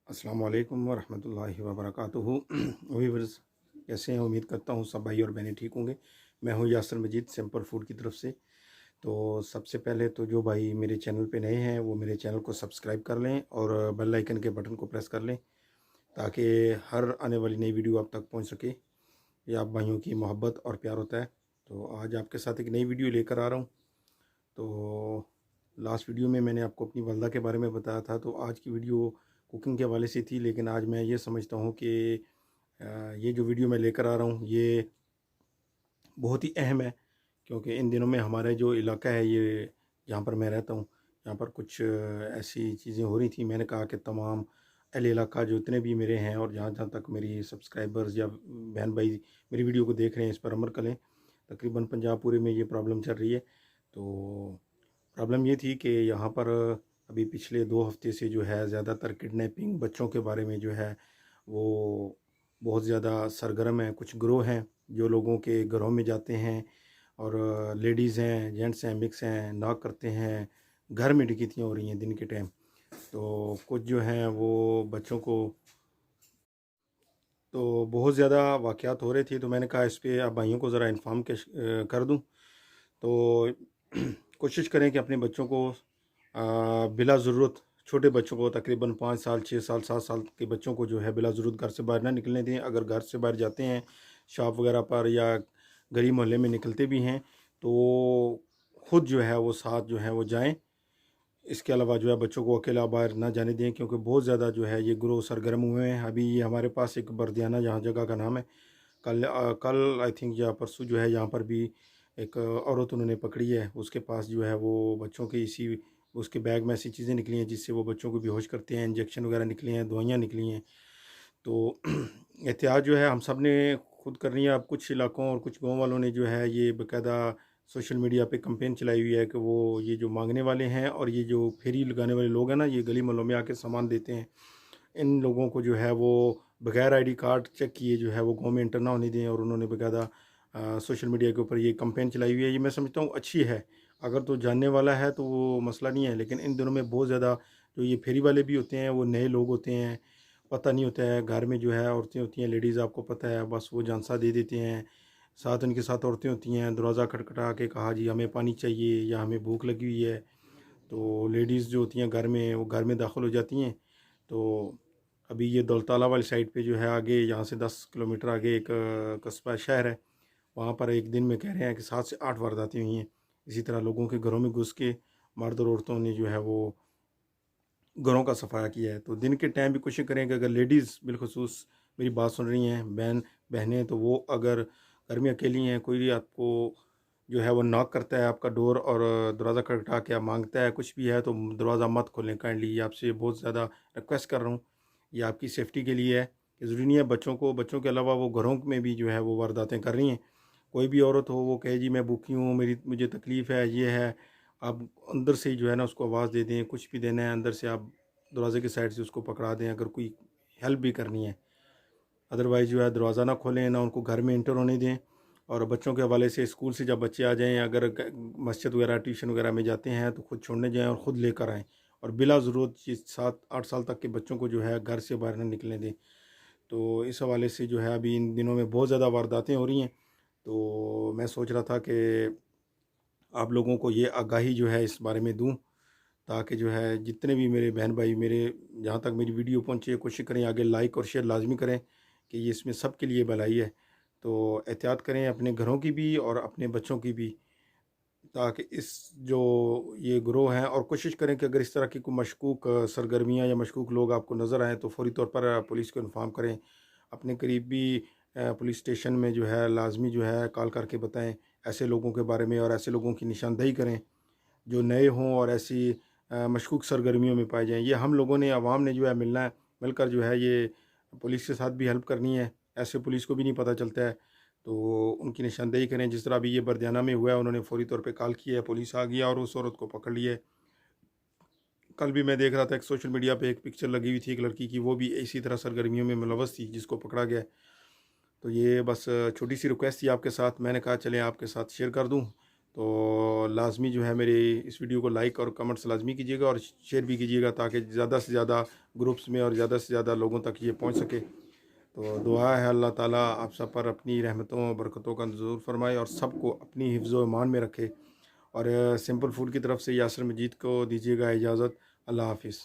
अस्सलाम वालेकुम वरहमतुल्लाहि वबरकातुहू। व्यूअर्स, कैसे हैं? उम्मीद करता हूँ सब भाई और बहनें ठीक होंगे। मैं हूँ यासर मजीद सिंपल फूड की तरफ से। तो सबसे पहले तो जो भाई मेरे चैनल पे नए हैं वो मेरे चैनल को सब्सक्राइब कर लें और बेल आइकन के बटन को प्रेस कर लें ताकि हर आने वाली नई वीडियो आप तक पहुँच सके। ये आप भाइयों की मोहब्बत और प्यार होता है। तो आज आपके साथ एक नई वीडियो लेकर आ रहा हूँ। तो लास्ट वीडियो में मैंने आपको अपनी वालदा के बारे में बताया था, तो आज की वीडियो कुकिंग के हवाले से थी, लेकिन आज मैं ये समझता हूँ कि ये जो वीडियो मैं लेकर आ रहा हूँ ये बहुत ही अहम है, क्योंकि इन दिनों में हमारा जो इलाका है, ये जहाँ पर मैं रहता हूँ, यहाँ पर कुछ ऐसी चीज़ें हो रही थी। मैंने कहा कि तमाम अहल इलाका जो इतने भी मेरे हैं और जहाँ जहाँ तक मेरी सब्सक्राइबर्स या बहन भाई मेरी वीडियो को देख रहे हैं, इस पर अमल करें। तकरीबन पंजाब पूरे में ये प्रॉब्लम चल रही है। तो प्रॉब्लम ये थी कि यहाँ पर अभी पिछले 2 हफ्ते से जो है ज़्यादातर किडनैपिंग बच्चों के बारे में जो है वो बहुत ज़्यादा सरगर्म है। कुछ ग्रोह हैं जो लोगों के घरों में जाते हैं और लेडीज़ हैं, जेंट्स हैं, मिक्स हैं, नॉक करते हैं। घर में डकैतियाँ हो रही हैं दिन के टाइम। तो कुछ जो हैं वो बच्चों को, तो बहुत ज़्यादा वाक़यात हो रहे थे। तो मैंने कहा इस पे आप भाइयों को ज़रा इन्फॉर्म कर दूँ। तो कोशिश करें कि अपने बच्चों को बिला ज़रूरत, छोटे बच्चों को तकरीबन 5 साल, 6 साल, 7 साल के बच्चों को जो है बिला ज़रूरत घर से बाहर ना निकलने दें। अगर घर से बाहर जाते हैं शॉप वगैरह पर या गली मोहल्ले में निकलते भी हैं तो ख़ुद जो है वो साथ जो है वो जाएं। इसके अलावा जो है बच्चों को अकेला बाहर ना जाने दें, क्योंकि बहुत ज़्यादा जो है ये ग्रोह सरगर्म हुए हैं। अभी ये हमारे पास एक बरदियाना जहाँ जगह का नाम है, कल आई थिंक या परसों जो है यहाँ पर भी एक औरत उन्होंने पकड़ी है। उसके पास जो है वो बच्चों के इसी उसके बैग में ऐसी चीज़ें निकली हैं जिससे वो बच्चों को बेहोश करते हैं। इंजेक्शन वगैरह निकले हैं, दवाइयाँ निकली हैं। तो एहतियात जो है हम सब ने खुद करनी है। अब कुछ इलाकों और कुछ गाँव वालों ने जो है ये बाकायदा सोशल मीडिया पे कैंपेन चलाई हुई है कि वो ये जो मांगने वाले हैं और ये जो फेरी लगाने वाले लोग हैं ना, ये गली मोहल्लों में आके सामान देते हैं, इन लोगों को जो है वो बगैर आईडी कार्ड चेक किए जो है वो गाँव में एंटर ना होने दें। और उन्होंने बाकायदा सोशल मीडिया के ऊपर ये कैंपेन चलाई हुई है। ये मैं समझता हूँ अच्छी है। अगर तो जानने वाला है तो वो मसला नहीं है, लेकिन इन दिनों में बहुत ज़्यादा जो ये फेरी वाले भी होते हैं वो नए लोग होते हैं, पता नहीं होता है। घर में जो है औरतें होती हैं, लेडीज़, आपको पता है, बस वो झांसा दे देते हैं। साथ उनके साथ औरतें होती हैं, दरवाज़ा खटखटा के कहा जी हमें पानी चाहिए या हमें भूख लगी हुई है। तो लेडीज़ जो होती हैं घर में, वो घर में दाखिल हो जाती हैं। तो अभी ये दौलताला वाली साइड पे जो है आगे, यहाँ से 10 किलोमीटर आगे एक कस्बा शहर है, वहाँ पर एक दिन में कह रहे हैं कि 7 से 8 वारदातें हुई हैं। इसी तरह लोगों के घरों में घुस के मर्द और औरतों ने जो है वो घरों का सफाया किया है। तो दिन के टाइम भी कोशिश करें कि अगर लेडीज़ बिलखुसूस मेरी बात सुन रही हैं, बहनें, तो वो अगर घर में अकेली हैं, कोई आपको जो है वो नॉक करता है आपका डोर और दरवाज़ा खटखटा के मांगता है कुछ भी है, तो दरवाज़ा मत खोलें काइंडली। ये आपसे बहुत ज़्यादा रिक्वेस्ट कर रहा हूँ। ये आपकी सेफ्टी के लिए है कि ज़रूरी नहीं है बच्चों के अलावा वो घरों में भी जो है वो वारदातें कर रही हैं। कोई भी औरत हो वो कहे जी मैं भूखी हूँ, मुझे तकलीफ़ है, ये है, आप अंदर से ही जो है ना उसको आवाज़ दे दें। कुछ भी देना है अंदर से आप दरवाज़े की साइड से उसको पकड़ा दें, अगर कोई हेल्प भी करनी है। अदरवाइज़ जो है दरवाज़ा ना खोलें, ना उनको घर में एंटर होने दें। और बच्चों के हवाले से स्कूल से जब बच्चे आ जाएँ, अगर मस्जिद वगैरह ट्यूशन वगैरह में जाते हैं तो खुद छोड़ने जाएँ और ख़ुद लेकर आएँ। और बिला ज़रूरत 7-8 साल तक के बच्चों को जो है घर से बाहर ना निकलने दें। तो इस हवाले से जो है अभी इन दिनों में बहुत ज़्यादा वारदातें हो रही हैं। तो मैं सोच रहा था कि आप लोगों को ये आगाही जो है इस बारे में दूँ, ताकि जो है जितने भी मेरे बहन भाई मेरे जहाँ तक मेरी वीडियो पहुँचे, कोशिश करें आगे लाइक और शेयर लाजमी करें कि ये इसमें सब के लिए भलाई है। तो एहतियात करें अपने घरों की भी और अपने बच्चों की भी, ताकि इस जो ये ग्रोह हैं, और कोशिश करें कि अगर इस तरह की कोई मशकूक सरगर्मियाँ या मशकूक लोग आपको नज़र आएँ तो फ़ौरी तौर पर पुलिस को इन्फॉर्म करें। अपने करीबी पुलिस स्टेशन में जो है लाजमी जो है कॉल करके बताएं ऐसे लोगों के बारे में, और ऐसे लोगों की निशानदेही करें जो नए हों और ऐसी मशकूक सरगर्मियों में पाए जाएँ। ये हम लोगों ने, आवाम ने जो है मिलकर जो है ये पुलिस के साथ भी हेल्प करनी है। ऐसे पुलिस को भी नहीं पता चलता है, तो उनकी निशानदेही करें। जिस तरह अभी ये बरदियाना में हुआ है, उन्होंने फ़ौरी तौर पे कॉल किया है, पुलिस आ गया और उस औरत को पकड़ लिया है। कल भी मैं देख रहा था एक सोशल मीडिया पे एक पिक्चर लगी हुई थी एक लड़की की, वो भी इसी तरह सरगर्मियों में मुलव्वस थी, जिसको पकड़ा गया है। तो ये बस छोटी सी रिक्वेस्ट थी आपके साथ, मैंने कहा चलें आपके साथ शेयर कर दूं, تو لازمی جو ہے میری اس ویڈیو کو لائک اور کمنٹس لازمی کیجیے گا اور شیئر بھی کیجیے گا تاکہ زیادہ سے زیادہ گروپس میں اور زیادہ سے زیادہ لوگوں تک یہ پہنچ سکے. تو دعا ہے اللہ تعالیٰ آپ سب پر اپنی رحمتوں و برکتوں کا نزول فرمائے اور سب کو اپنی حفظ و ایمان میں رکھے. اور سمپل فوڈ کی طرف سے یاسر مجید کو دیجیے گا اجازت. اللہ حافظ.